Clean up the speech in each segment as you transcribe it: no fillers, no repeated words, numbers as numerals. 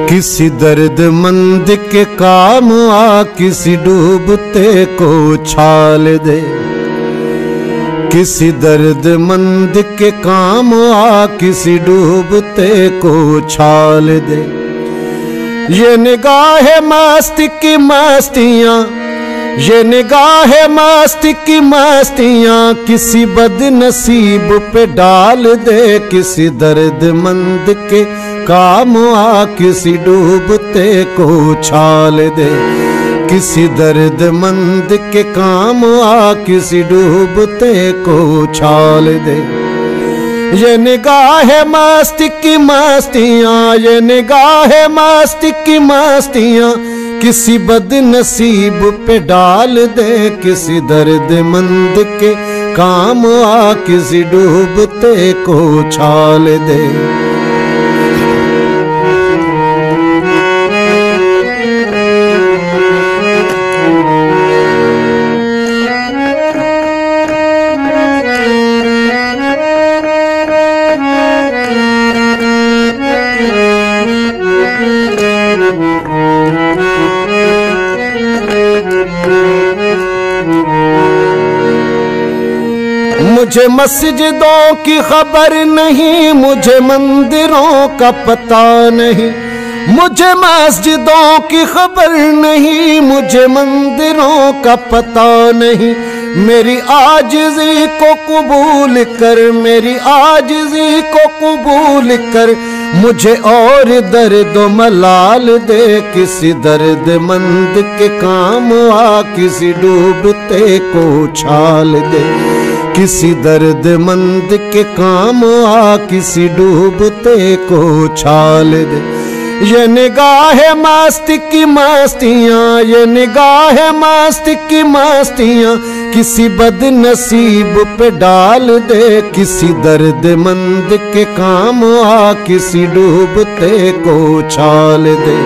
किसी दर्दमंद के काम आ किसी डूबते को उछाल दे। किसी दर्दमंद के काम आ किसी डूबते को उछाल दे। ये निगाह मस्त की मस्तियाँ, ये निगाह मस्त की मस्तियाँ किसी बदनसीब पे डाल दे। किसी दर्दमंद के काम आ किसी डूबते को उछाल दे। किसी दर्दमंद के काम आ किसी डूबते को उछाल दे। ये निगाह मस्त की मस्तियाँ, ये निगाह मस्त की मस्तियाँ किसी बदनसीब पे डाल दे। किसी दर्दमंद के काम आ किसी डूबते को उछाल दे। मुझे मस्जिदों की खबर नहीं, मुझे मंदिरों का पता नहीं। मुझे मस्जिदों की खबर नहीं, मुझे मंदिरों का पता नहीं। मेरी आजिज़ी को कबूल कर, मेरी आजिज़ी को कबूल कर, मुझे और दर्द मलाल दे। किसी दर्दमंद के काम आ किसी डूबते को उछाल दे। किसी दर्दमंद के काम आ किसी डूबते को उछाल दे। ये निगाह मस्त की मस्तियाँ, ये निगाह मस्त की मस्तियाँ किसी बदनसीब पे डाल दे। किसी दर्दमंद के काम आ किसी डूबते को उछाल दे।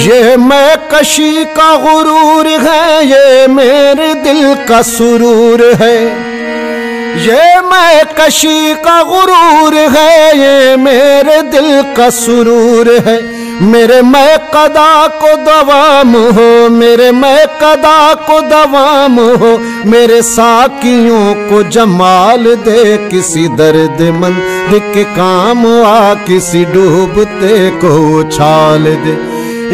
ये मैं कशी का गुरूर है, ये मेरे दिल का सुरूर है। ये मैं कशी का गुरूर है, ये मेरे दिल का सुरूर है। मेरे मैं कदा को दवाम हो, मेरे मैं कदा को दवाम हो, मेरे साकियों को जमाल दे। किसी दर्दमंद के काम आ किसी डूबते को उछाल दे।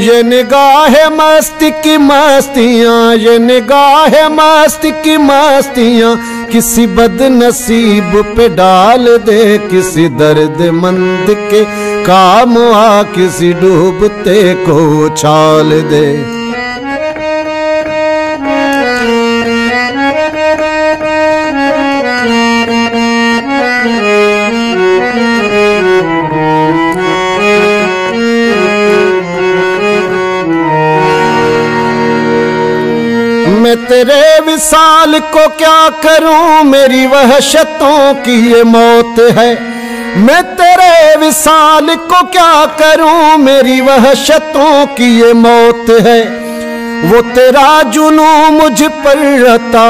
ये निगाह मस्त की मस्तियाँ, ये निगाह मस्त की मस्तियाँ किसी बदनसीब पे डाल दे। किसी दर्दमंद के काम आ किसी डूबते को उछाल दे। मैं तेरे विसाल को क्या करूं, मेरी वहशतों की ये मौत है। मैं तेरे विसाल को क्या करूं, मेरी वहशतों की ये मौत है। वो तेरा जुनू मुझ पर रहता,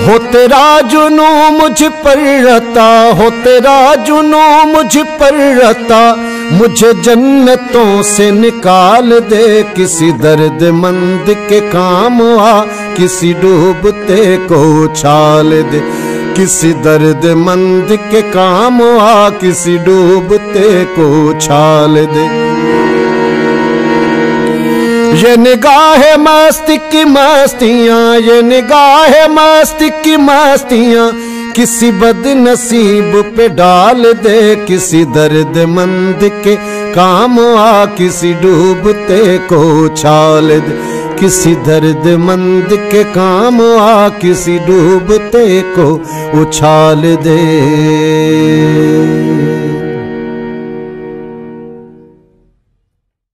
हो तेरा जुनू मुझ पर रहता, हो तेरा जुनू मुझ पर रहता, मुझे जन्नतों से निकाल दे। किसी दर्दमंद के काम आ किसी डूबते को उछाल दे। किसी दर्दमंद के काम आ किसी डूबते को उछाल दे। ये निगाह मस्त की मस्तियाँ, ये निगाह मस्त की मस्तियाँ किसी बदनसीब पे डाल दे। किसी दर्दमंद के काम आ किसी डूबते को उछाल दे। किसी दर्दमंद के काम आ किसी डूबते को उछाल दे।